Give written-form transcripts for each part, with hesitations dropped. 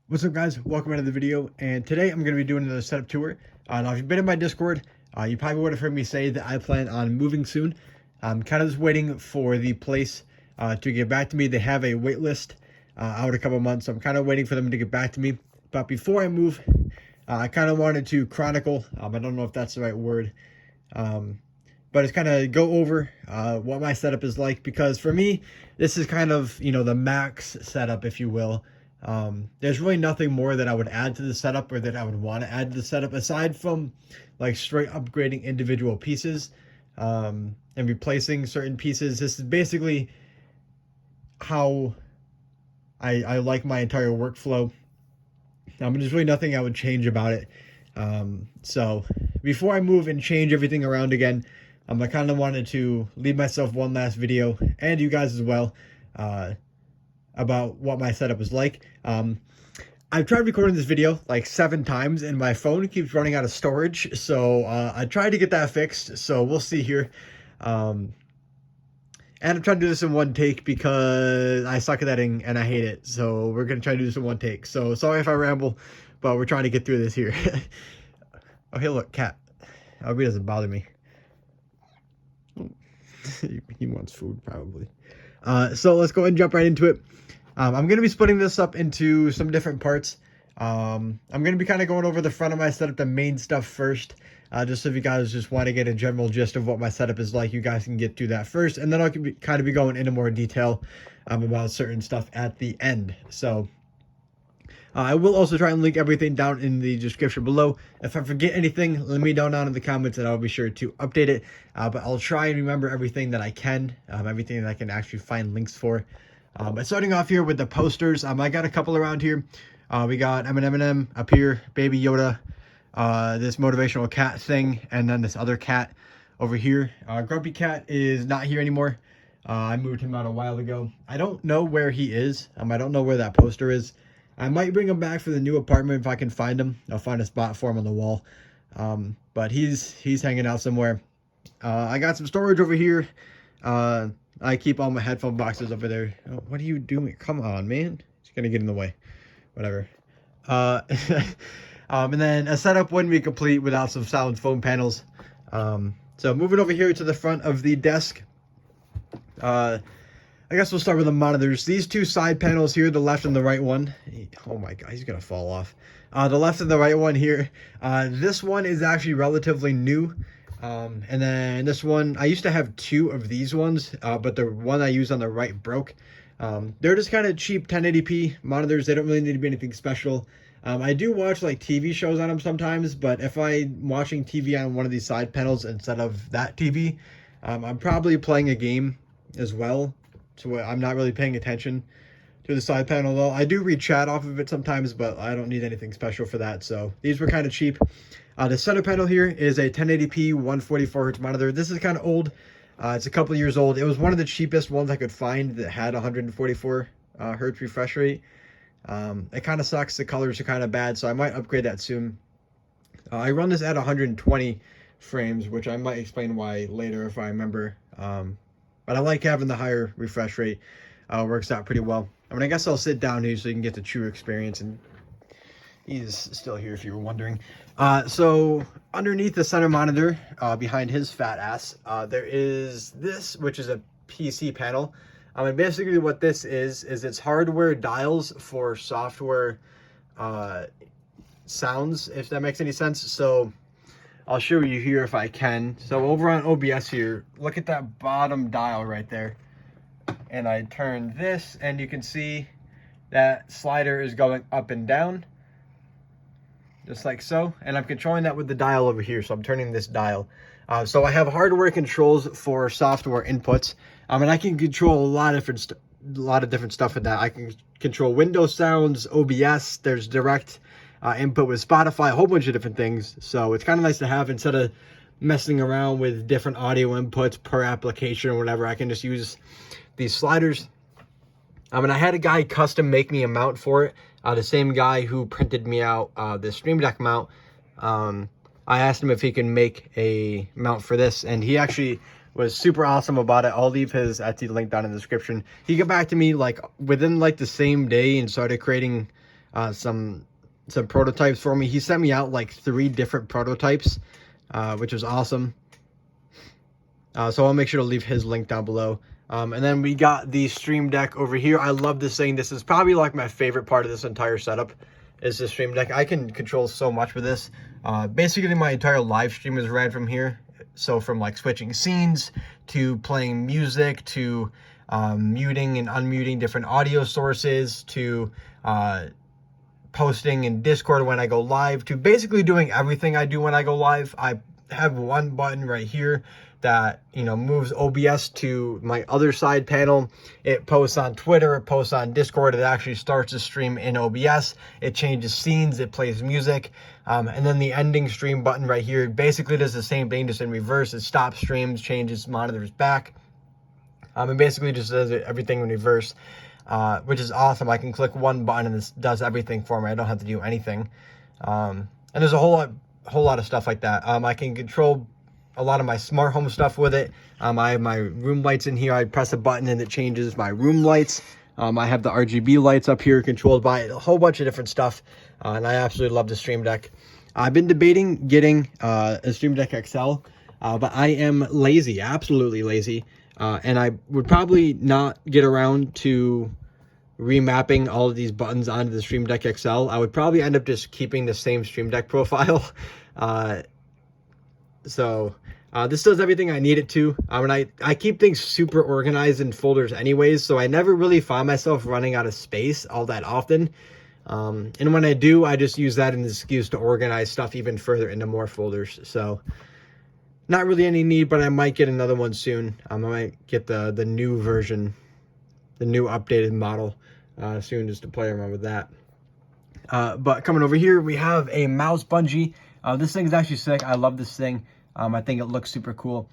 What's up, guys? Welcome into the video, and today I'm going to be doing another setup tour. Now, if you've been in my Discord, you probably would have heard me say that I plan on moving soon. I'm kind of just waiting for the place to get back to me. They have a wait list out a couple months, so I'm kind of waiting for them to get back to me. But before I move, I kind of wanted to chronicle, I don't know if that's the right word, but it's kind of go over what my setup is like, because for me, this is kind of, the max setup, if you will. There's really nothing more that I would add to the setup, or that I would want to add to the setup, aside from like straight upgrading individual pieces and replacing certain pieces. This is basically how I like my entire workflow. There's really nothing I would change about it. So before I move and change everything around again, I kind of wanted to leave myself one last video, and you guys as well, about what my setup is like. I've tried recording this video like 7 times, and my phone keeps running out of storage, so I tried to get that fixed, so we'll see here. And I'm trying to do this in one take because I suck at editing and I hate it, so we're going to try to do this in one take. So sorry if I ramble, but we're trying to get through this here. Oh, hey, look, cat. I hope he doesn't bother me. He wants food, probably. So let's go ahead and jump right into it. I'm going to be splitting this up into some different parts. I'm going to be kind of going over the front of my setup, the main stuff first, just so if you guys just want to get a general gist of what my setup is like, you guys can get through that first, and then I'll kind of be going into more detail about certain stuff at the end. So I will also try and link everything down in the description below. If I forget anything, let me know down in the comments, and I'll be sure to update it. But I'll try and remember everything that I can, everything that I can actually find links for. But starting off here with the posters, I got a couple around here. We got M&M up here, Baby Yoda, this motivational cat thing, and then this other cat over here. Grumpy Cat is not here anymore. I moved him out a while ago. I don't know where he is. I don't know where that poster is. I might bring him back for the new apartment if I can find him. I'll find a spot for him on the wall. But he's hanging out somewhere. I got some storage over here. I keep all my headphone boxes over there. Oh, what are you doing? Come on, man. It's gonna get in the way. Whatever. And then a setup wouldn't be complete without some solid foam panels. So moving over here to the front of the desk. I guess we'll start with the monitors. These two side panels here, the left and the right one. Oh my god, he's gonna fall off. The left and the right one here. This one is actually relatively new. And then this one, I used to have 2 of these ones, but the one I used on the right broke. They're just kind of cheap 1080p monitors. They don't really need to be anything special. I do watch like TV shows on them sometimes, but if I'm watching TV on one of these side panels instead of that TV, I'm probably playing a game as well, so I'm not really paying attention to the side panel at all. I do read chat off of it sometimes, but I don't need anything special for that, so these were kind of cheap. The center panel here is a 1080p 144Hz monitor. This is kind of old. It's a couple of years old. It was one of the cheapest ones I could find that had 144 hertz refresh rate. It kind of sucks. The colors are kind of bad, so I might upgrade that soon. I run this at 120 frames, which I might explain why later if I remember. But I like having the higher refresh rate. Works out pretty well. I guess I'll sit down here so you can get the true experience, and he's still here if you were wondering. So underneath the center monitor, behind his fat ass, there is this, which is a PC panel. And basically what this is it's hardware dials for software sounds, if that makes any sense. So I'll show you here if I can. So over on OBS here, look at that bottom dial right there. And I turn this, and you can see that slider is going up and down, just like so. And I'm controlling that with the dial over here, so I'm turning this dial. So I have hardware controls for software inputs, and I can control a lot of different stuff with that. I can control Windows sounds, OBS. There's direct input with Spotify, a whole bunch of different things. So it's kind of nice to have, instead of messing around with different audio inputs per application or whatever. I can just use these sliders. And I had a guy custom make me a mount for it. The same guy who printed me out the Stream Deck mount. I asked him if he can make a mount for this, and he actually was super awesome about it. I'll leave his Etsy link down in the description. He got back to me like within like the same day and started creating some prototypes for me. He sent me out like 3 different prototypes, which was awesome. So I'll make sure to leave his link down below. And then we got the Stream Deck over here. I love this thing. This is probably like my favorite part of this entire setup is the Stream Deck. I can control so much with this. Basically, my entire live stream is ran from here. So from like switching scenes to playing music to muting and unmuting different audio sources to posting in Discord when I go live to basically doing everything I do when I go live. I have one button right here that, you know, moves OBS to my other side panel. It posts on Twitter, it posts on Discord, it actually starts a stream in OBS, it changes scenes, it plays music, and then the ending stream button right here basically does the same thing, just in reverse. It stops streams, changes monitors back, and basically just does everything in reverse, which is awesome. I can click one button and this does everything for me. I don't have to do anything. And there's a whole lot of stuff like that. I can control a lot of my smart home stuff with it. I have my room lights in here. I press a button and it changes my room lights. I have the RGB lights up here controlled by a whole bunch of different stuff. And I absolutely love the Stream Deck. I've been debating getting a Stream Deck XL, but I am lazy, absolutely lazy. And I would probably not get around to remapping all of these buttons onto the Stream Deck XL. I would probably end up just keeping the same Stream Deck profile. This does everything I need it to. I keep things super organized in folders anyways, so I never really find myself running out of space all that often. And when I do, I just use that as an excuse to organize stuff even further into more folders. So not really any need, but I might get another one soon. I might get the new version, the new updated model soon, just to play around with that. But coming over here, we have a mouse bungee. This thing is actually sick. I love this thing. I think it looks super cool.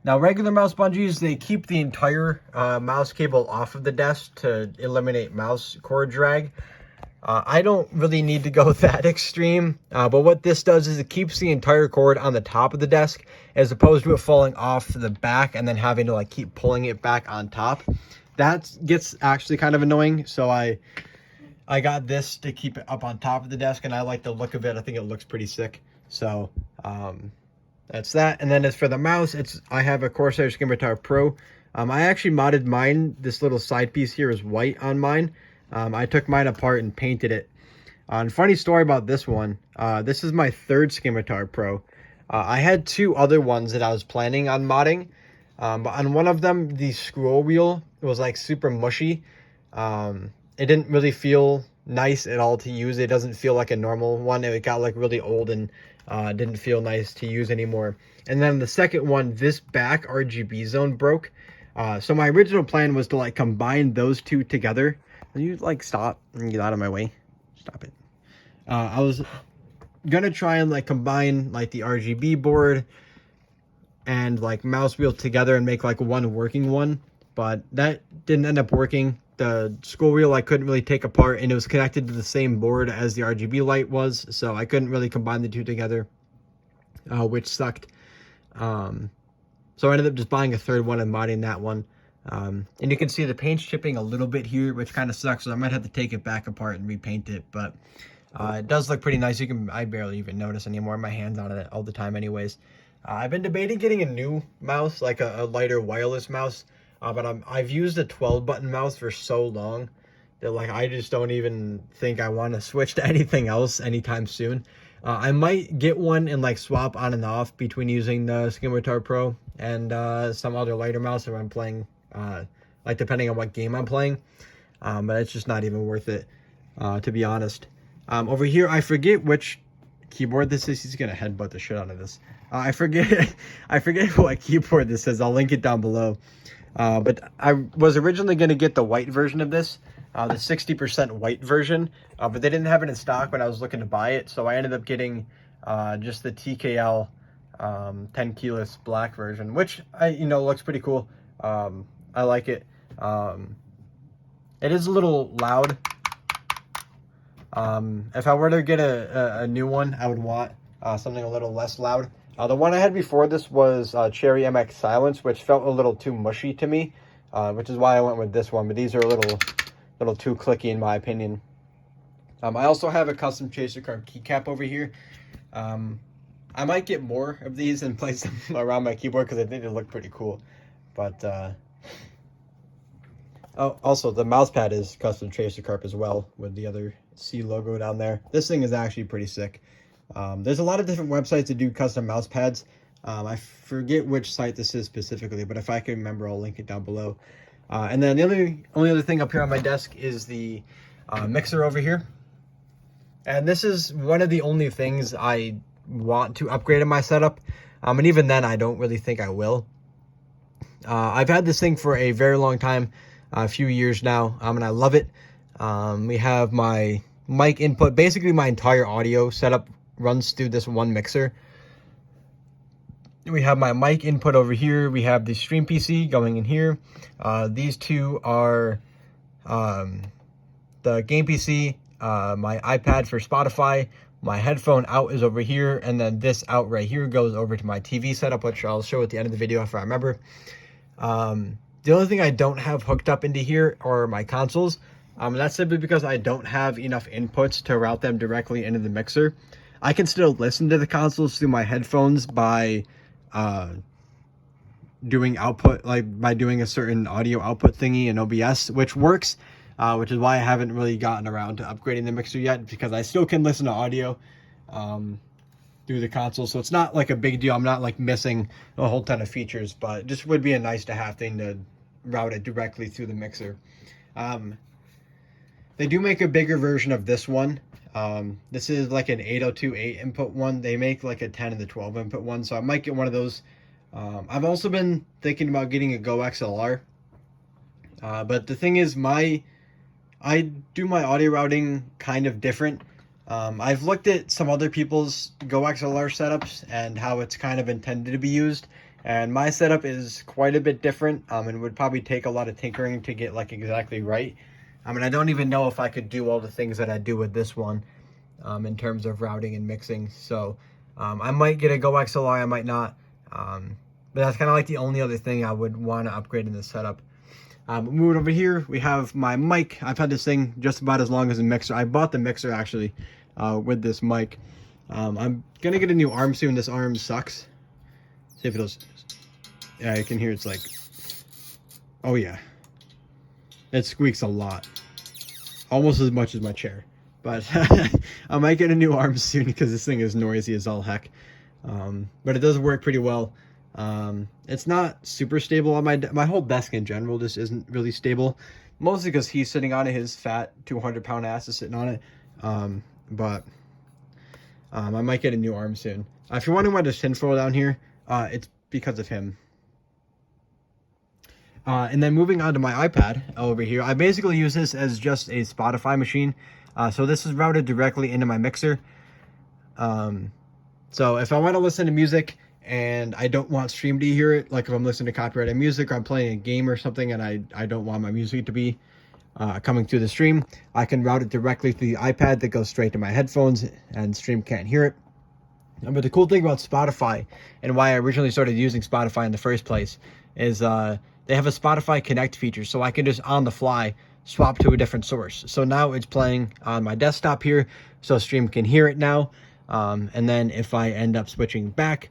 Now, regular mouse bungees, they keep the entire mouse cable off of the desk to eliminate mouse cord drag. I don't really need to go that extreme, but what this does is it keeps the entire cord on the top of the desk as opposed to it falling off the back and then having to like keep pulling it back on top. That gets actually kind of annoying, so I got this to keep it up on top of the desk, and I like the look of it. I think it looks pretty sick. So that's that. And then as for the mouse, I have a Corsair Scimitar Pro. I actually modded mine. This little side piece here is white on mine. I took mine apart and painted it. And funny story about this one. This is my 3rd Scimitar Pro. I had 2 other ones that I was planning on modding. But on one of them, the scroll wheel was like super mushy. It didn't really feel nice at all to use. It doesn't feel like a normal one. It got like really old and didn't feel nice to use anymore. And then the second one, this back RGB zone broke. So my original plan was to like combine those 2 together. Will you like stop and get out of my way? Stop it. I was gonna try and like combine like the RGB board and like mouse wheel together and make like one working one, but that didn't end up working. The scroll wheel I couldn't really take apart, and it was connected to the same board as the RGB light was, so I couldn't really combine the 2 together, which sucked. So I ended up just buying a 3rd one and modding that one. And you can see the paint's chipping a little bit here, which kind of sucks, so I might have to take it back apart and repaint it, but it does look pretty nice. I barely even notice anymore. My hand's on it all the time anyways. I've been debating getting a new mouse, like a lighter wireless mouse. But I've used a 12-button mouse for so long that like I just don't even think I want to switch to anything else anytime soon. I might get one and like swap on and off between using the Scimitar Pro and some other lighter mouse if I'm playing, like depending on what game I'm playing. But it's just not even worth it, to be honest. Over here, I forget which keyboard this is. He's gonna headbutt the shit out of this. I forget what keyboard this is. I'll link it down below. But I was originally going to get the white version of this, the 60% white version, but they didn't have it in stock when I was looking to buy it, so I ended up getting just the TKL 10 keyless black version, which looks pretty cool. I like it. It is a little loud. If I were to get a new one, I would want something a little less loud. The one I had before this was Cherry MX Silence, which felt a little too mushy to me, which is why I went with this one. But these are a little too clicky in my opinion. I also have a custom chaser card keycap over here. I might get more of these and place them around my keyboard because I think they look pretty cool. But oh, also the mouse pad is custom tracer carp as well with the other C logo down there. This thing is actually pretty sick. There's a lot of different websites that do custom mouse pads. I forget which site this is specifically, but if I can remember, I'll link it down below. And then the only other thing up here on my desk is the mixer over here. And this is one of the only things I want to upgrade in my setup. And even then, I don't really think I will. I've had this thing for a very long time, a few years now, and I love it. We have my mic input. Basically, my entire audio setup runs through this one mixer. We have my mic input over here. We have the stream PC going in here. These two are the game PC, my iPad for Spotify. My headphone out is over here, and then this out right here goes over to my TV setup, which I'll show at the end of the video if I remember. The only thing I don't have hooked up into here are my consoles. And that's simply because I don't have enough inputs to route them directly into the mixer. I can still listen to the consoles through my headphones by doing output, like by doing a certain audio output thingy in OBS, which works. Which is why I haven't really gotten around to upgrading the mixer yet, because I still can listen to audio through the console. So it's not like a big deal. I'm not like missing a whole ton of features, but it just would be a nice to have thing to route it directly through the mixer. They do make a bigger version of this one. This is like an 802.8 input one. They make like a 10 and the 12 input one, so I might get one of those. I've also been thinking about getting a Go XLR. But the thing is, I do my audio routing kind of different. I've looked at some other people's Go XLR setups and how it's kind of intended to be used. And my setup is quite a bit different, and would probably take a lot of tinkering to get like exactly right. I mean, I don't even know if I could do all the things that I do with this one in terms of routing and mixing. So I might get a Go XLR, I might not. But that's kind of like the only other thing I would want to upgrade in this setup. Moving over here, we have my mic. I've had this thing just about as long as the mixer. I bought the mixer actually with this mic. I'm gonna get a new arm soon. This arm sucks. See if it'll. Yeah, you can hear it's like. Oh yeah. It squeaks a lot. Almost as much as my chair. But I might get a new arm soon because this thing is noisy as all heck. But it does work pretty well. It's not super stable on my whole desk in general just isn't really stable, mostly because he's sitting on it, his fat 200-pound ass is sitting on it. But I might get a new arm soon. If you're wondering why there's tinfoil down here, it's because of him. And then moving on to my iPad over here, I basically use this as just a Spotify machine. So this is routed directly into my mixer. So if I want to listen to music and I don't want Stream to hear it, like if I'm listening to copyrighted music or I'm playing a game or something and I don't want my music to be coming through the stream, I can route it directly to the iPad that goes straight to my headphones and Stream can't hear it. But the cool thing about Spotify and why I originally started using Spotify in the first place is they have a Spotify Connect feature, so I can just on the fly swap to a different source. So now it's playing on my desktop here, so Stream can hear it now. And then if I end up switching back,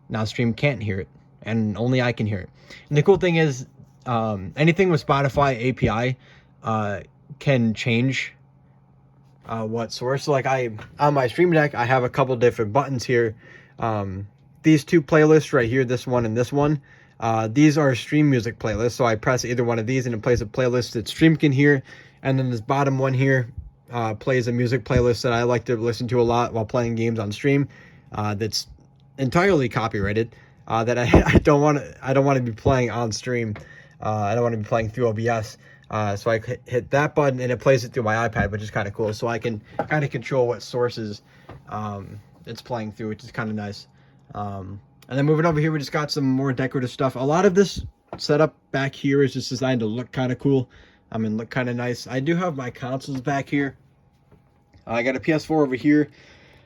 now Stream can't hear it, and only I can hear it. And the cool thing is, anything with Spotify API can change what source. So like on my Stream Deck, I have a couple different buttons here. These two playlists right here, this one and this one, these are Stream music playlists. So I press either one of these and it plays a playlist that Stream can hear. And then this bottom one here plays a music playlist that I like to listen to a lot while playing games on Stream. That's entirely copyrighted. That I don't want to be playing on Stream. I don't want to be playing through OBS. So I hit that button and it plays it through my iPad, which is kind of cool. So I can kind of control what sources it's playing through, which is kind of nice. And then moving over here, we just got some more decorative stuff. A lot of this setup back here is just designed to look kind of cool. I mean, look kind of nice. I do have my consoles back here. I got a PS4 over here.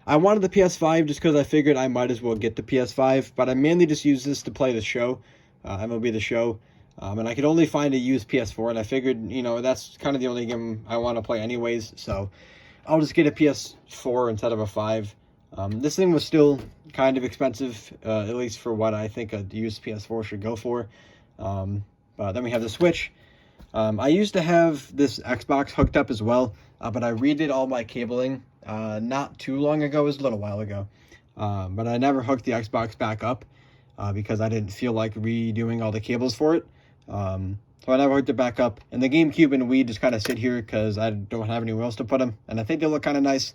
I wanted the PS5 just because I figured I might as well get the PS5, but I mainly just use this to play the show, MLB The Show. And I could only find a used PS4, and I figured, you know, that's kind of the only game I want to play anyways, so I'll just get a PS4 instead of a 5. This thing was still kind of expensive, at least for what I think a used PS4 should go for. But then we have the Switch. I used to have this Xbox hooked up as well, but I redid all my cabling not too long ago. It was a little while ago. But I never hooked the Xbox back up because I didn't feel like redoing all the cables for it. So I never hooked it back up. And the GameCube and Wii just kind of sit here because I don't have anywhere else to put them. And I think they look kind of nice.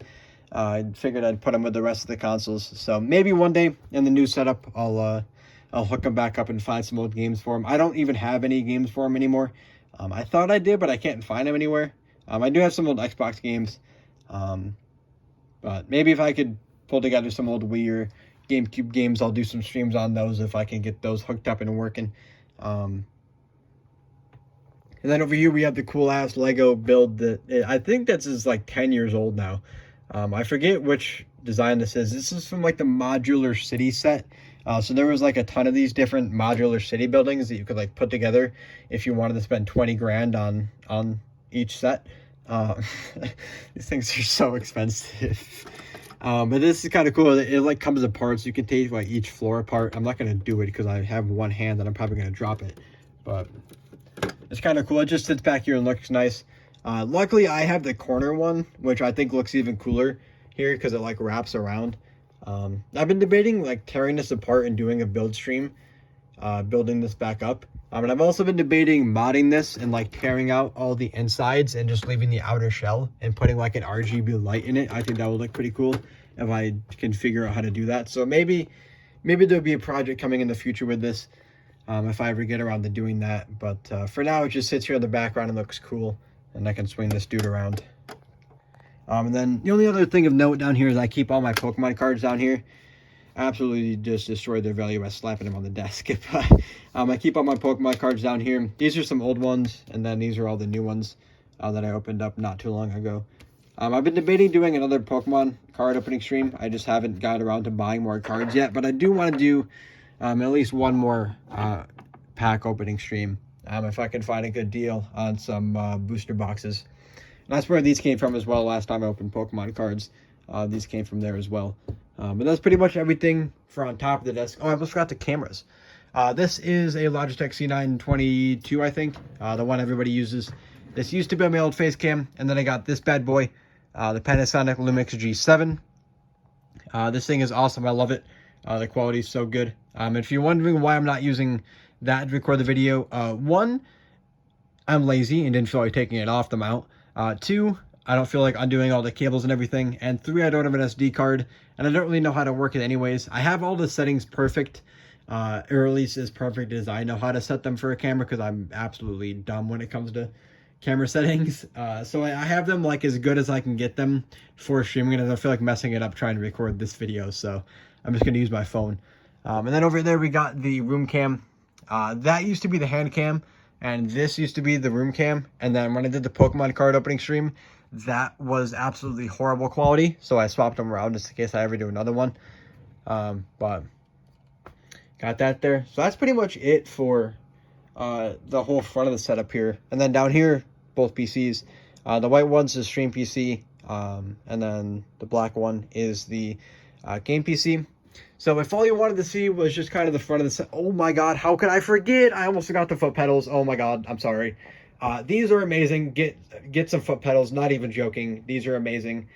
I figured I'd put them with the rest of the consoles. So maybe one day in the new setup, I'll hook them back up and find some old games for them. I don't even have any games for them anymore. I thought I did, but I can't find them anywhere. I do have some old Xbox games. But maybe if I could pull together some old Wii or GameCube games, I'll do some streams on those if I can get those hooked up and working. And then over here we have the cool ass Lego build that I think this is like 10 years old now. I forget which design this is. This is from like the modular city set. So there was like a ton of these different modular city buildings that you could like put together if you wanted to spend 20 grand on each set. These things are so expensive. But this is kind of cool. It like comes apart, so you can take like each floor apart. I'm not going to do it because I have one hand and I'm probably going to drop it. But it's kind of cool. It just sits back here and looks nice. Luckily, I have the corner one, which I think looks even cooler here because it like wraps around. I've been debating like tearing this apart and doing a build stream, building this back up. And I've also been debating modding this and like tearing out all the insides and just leaving the outer shell and putting like an RGB light in it. I think that would look pretty cool if I can figure out how to do that. So maybe there'll be a project coming in the future with this. If I ever get around to doing that. But for now, it just sits here in the background and looks cool. And I can swing this dude around. And then the only other thing of note down here is I keep all my Pokemon cards down here. I absolutely just destroyed their value by slapping them on the desk. But I keep all my Pokemon cards down here. These are some old ones. And then these are all the new ones that I opened up not too long ago. I've been debating doing another Pokemon card opening stream. I just haven't got around to buying more cards yet. But I do want to do at least one more pack opening stream if I can find a good deal on some booster boxes. And that's where these came from as well. Last time I opened Pokemon cards, these came from there as well. But that's pretty much everything for on top of the desk. Oh, I almost forgot the cameras. This is a Logitech C922, I think, the one everybody uses. This used to be on my old face cam, and then I got this bad boy, the Panasonic Lumix G7. This thing is awesome. I love it. The quality is so good. If you're wondering why I'm not using that to record the video, one, I'm lazy and didn't feel like taking it off the mount. Two, I don't feel like undoing all the cables and everything. And three, I don't have an SD card, and I don't really know how to work it anyways. I have all the settings perfect, or at least as perfect as I know how to set them for a camera, because I'm absolutely dumb when it comes to camera settings. So I have them like as good as I can get them for streaming, and I don't feel like messing it up trying to record this video, so I'm just going to use my phone. And then over there we got the room cam. That used to be the hand cam, and this used to be the room cam. And then when I did the Pokemon card opening stream, that was absolutely horrible quality, so I swapped them around just in case I ever do another one. But got that there. So that's pretty much it for the whole front of the setup here. And then down here, both PCs. The white one's the stream PC, and then the black one is the game PC. So if all you wanted to see was just kind of the front of the set, oh my god, how could I forget? I almost forgot the foot pedals. Oh my god, I'm sorry. These are amazing. Get some foot pedals, not even joking. These are amazing.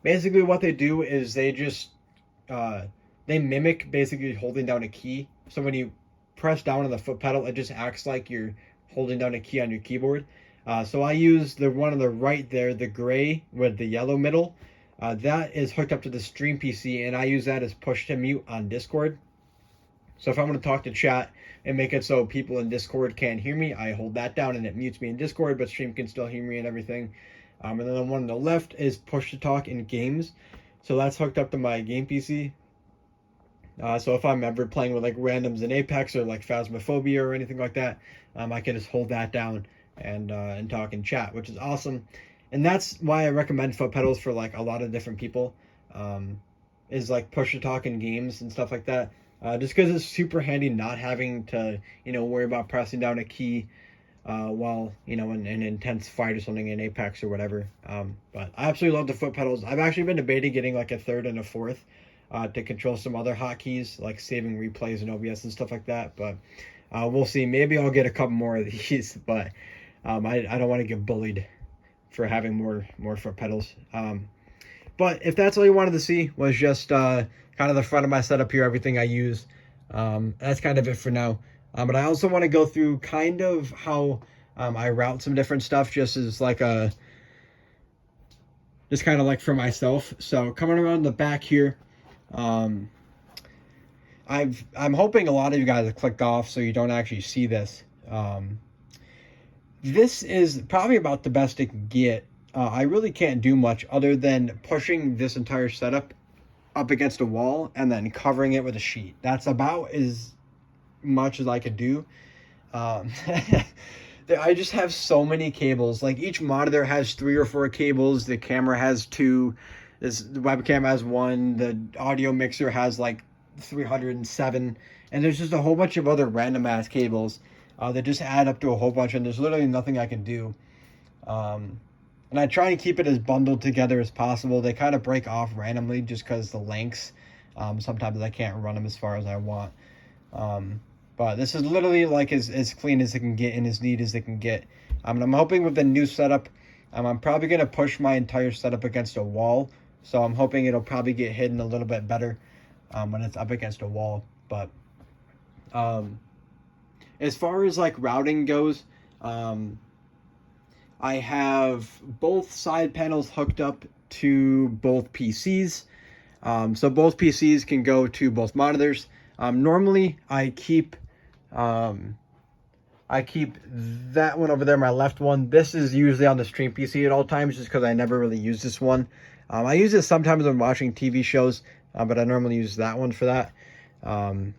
Basically what they do is they just they mimic basically holding down a key. So when you press down on the foot pedal, it just acts like you're holding down a key on your keyboard. So I use the one on the right there, the gray with the yellow middle. That is hooked up to the stream PC, and I use that as push to mute on Discord. So if I want to talk to chat and make it so people in Discord can't hear me, I hold that down and it mutes me in Discord, but stream can still hear me and everything. And then the one on the left is push to talk in games. So that's hooked up to my game PC. So if I'm ever playing with like randoms in Apex or like Phasmophobia or anything like that, I can just hold that down and talk and chat, which is awesome. And that's why I recommend foot pedals for like a lot of different people, is like push to talk in games and stuff like that. just because it's super handy not having to, worry about pressing down a key while, in an intense fight or something in Apex or whatever. But I absolutely love the foot pedals. I've actually been debating getting like a third and a fourth to control some other hotkeys, like saving replays and OBS and stuff like that. But we'll see. Maybe I'll get a couple more of these, but I don't want to get bullied for having more foot pedals. But if that's all you wanted to see, was just kind of the front of my setup here, everything I use. That's kind of it for now. But I also want to go through kind of how I route some different stuff, just as like just kind of like for myself. So coming around the back here, I'm hoping a lot of you guys have clicked off so you don't actually see this. This is probably about the best it can get. I really can't do much other than pushing this entire setup up against a wall and then covering it with a sheet. That's about as much as I could do. I just have so many cables. Like each monitor has 3 or 4 cables. The camera has 2. The webcam has 1. The audio mixer has like 307. And there's just a whole bunch of other random ass cables that just add up to a whole bunch. And there's literally nothing I can do. And I try and keep it as bundled together as possible. They kind of break off randomly just because the lengths. Sometimes I can't run them as far as I want. But this is literally like as clean as it can get and as neat as it can get. And I'm hoping with the new setup, I'm probably going to push my entire setup against a wall. So I'm hoping it'll probably get hidden a little bit better when it's up against a wall. But as far as like routing goes, I have both side panels hooked up to both PCs. So both PCs can go to both monitors. Normally I keep that one over there, my left one. This is usually on the stream PC at all times just because I never really use this one. I use it sometimes when watching TV shows, but I normally use that one for that. But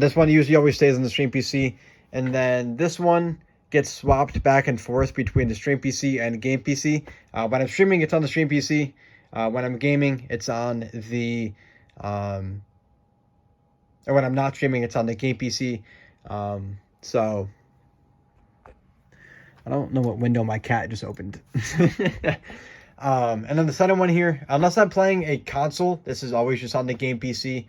this one usually always stays on the stream PC. And then this one gets swapped back and forth between the stream PC and game PC. When I'm streaming, it's on the stream PC. When I'm gaming, it's on the... or when I'm not streaming, it's on the game PC. So I don't know what window my cat just opened. And then the second one here, unless I'm playing a console, this is always just on the game PC.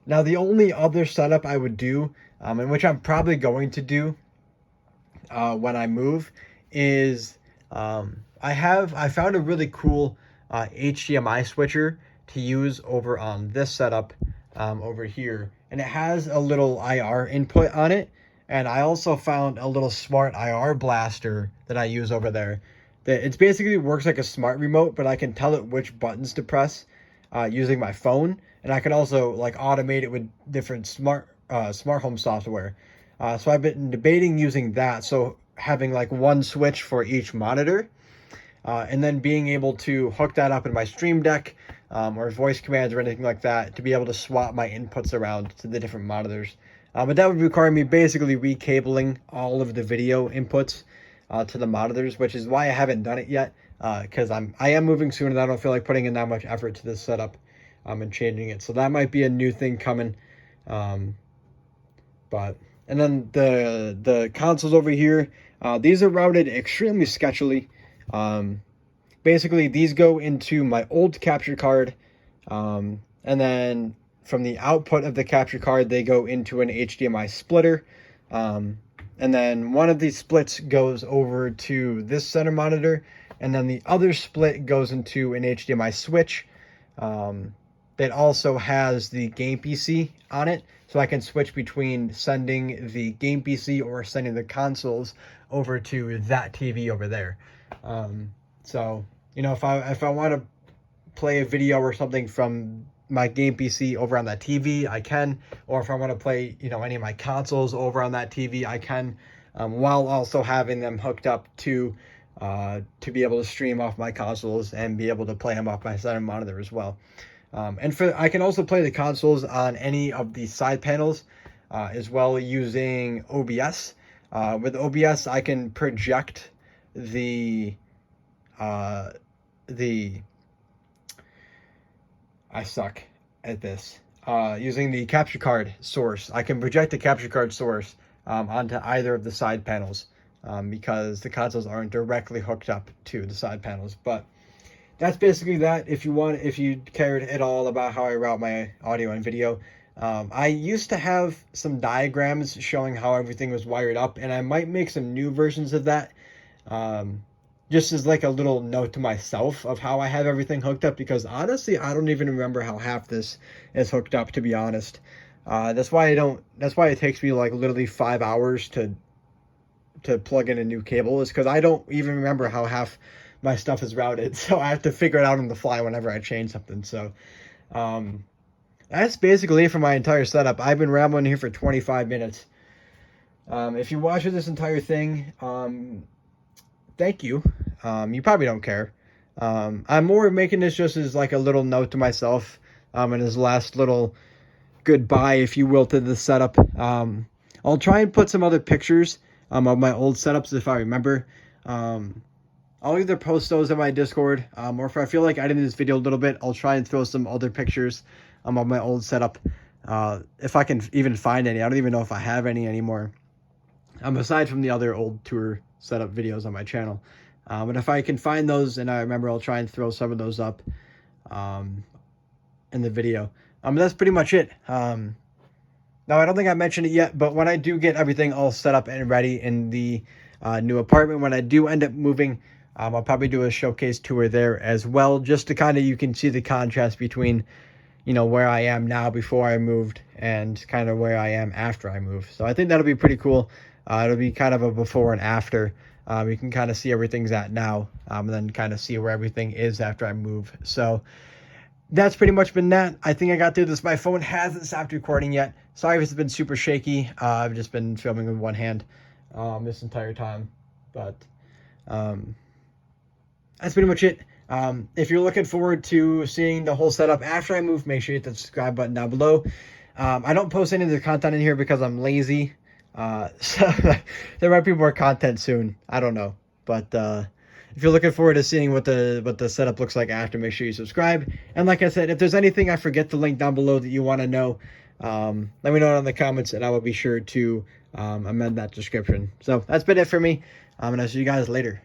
Now the only other setup I would do, and which I'm probably going to do when I move, is I found a really cool HDMI switcher to use over on this setup over here, and it has a little IR input on it. And I also found a little smart IR blaster that I use over there. That it basically works like a smart remote, but I can tell it which buttons to press using my phone, and I can also like automate it with different smart home software. So I've been debating using that. So having like one switch for each monitor, and then being able to hook that up in my Stream Deck or voice commands or anything like that to be able to swap my inputs around to the different monitors. But that would require me basically recabling all of the video inputs to the monitors, which is why I haven't done it yet, because I am moving soon and I don't feel like putting in that much effort to this setup and changing it. So that might be a new thing coming. And then the consoles over here, these are routed extremely sketchily. Basically, these go into my old capture card, and then from the output of the capture card, they go into an HDMI splitter. And then one of these splits goes over to this center monitor, and then the other split goes into an HDMI switch that also has the game PC on it. So I can switch between sending the game PC or sending the consoles over to that TV over there. So, if I want to play a video or something from my game PC over on that TV, I can. Or if I want to play, any of my consoles over on that TV, I can, while also having them hooked up to be able to stream off my consoles and be able to play them off my center monitor as well. And I can also play the consoles on any of the side panels as well using OBS. With OBS, I can project I suck at this. using the capture card source. I can project the capture card source onto either of the side panels because the consoles aren't directly hooked up to the side panels. But that's basically that. If you cared at all about how I route my audio and video, I used to have some diagrams showing how everything was wired up, and I might make some new versions of that. Just as like a little note to myself of how I have everything hooked up, because honestly, I don't even remember how half this is hooked up, to be honest. That's why it takes me like literally 5 hours to plug in a new cable, is because I don't even remember how half my stuff is routed. So I have to figure it out on the fly whenever I change something. So that's basically it for my entire setup. I've been rambling here for 25 minutes. If you watch this entire thing, thank you. You probably don't care. I'm more making this just as like a little note to myself, and as last little goodbye, if you will, to the setup. I'll try and put some other pictures of my old setups if I remember. I'll either post those in my Discord, or if I feel like editing this video a little bit, I'll try and throw some other pictures of my old setup, if I can even find any. I don't even know if I have any anymore, aside from the other old tour setup videos on my channel. But if I can find those and I remember, I'll try and throw some of those up in the video. That's pretty much it. Now, I don't think I mentioned it yet, but when I do get everything all set up and ready in the new apartment, when I do end up moving, I'll probably do a showcase tour there as well, just to kind of, you can see the contrast between, you know, where I am now before I moved and kind of where I am after I moved. So I think that'll be pretty cool. It'll be kind of a before and after. You can kind of see everything's at now, and then kind of see where everything is after I move. So that's pretty much been that. I think I got through this. My phone hasn't stopped recording yet. Sorry if it's been super shaky. I've just been filming with one hand this entire time. But that's pretty much it. If you're looking forward to seeing the whole setup after I move, make sure you hit the subscribe button down below. I don't post any of the content in here because I'm lazy. So there might be more content soon. I don't know. But if you're looking forward to seeing what the setup looks like after, make sure you subscribe. And like I said, if there's anything I forget to link down below that you want to know, let me know in the comments, and I will be sure to amend that description. So that's been it for me. And I'll see you guys later.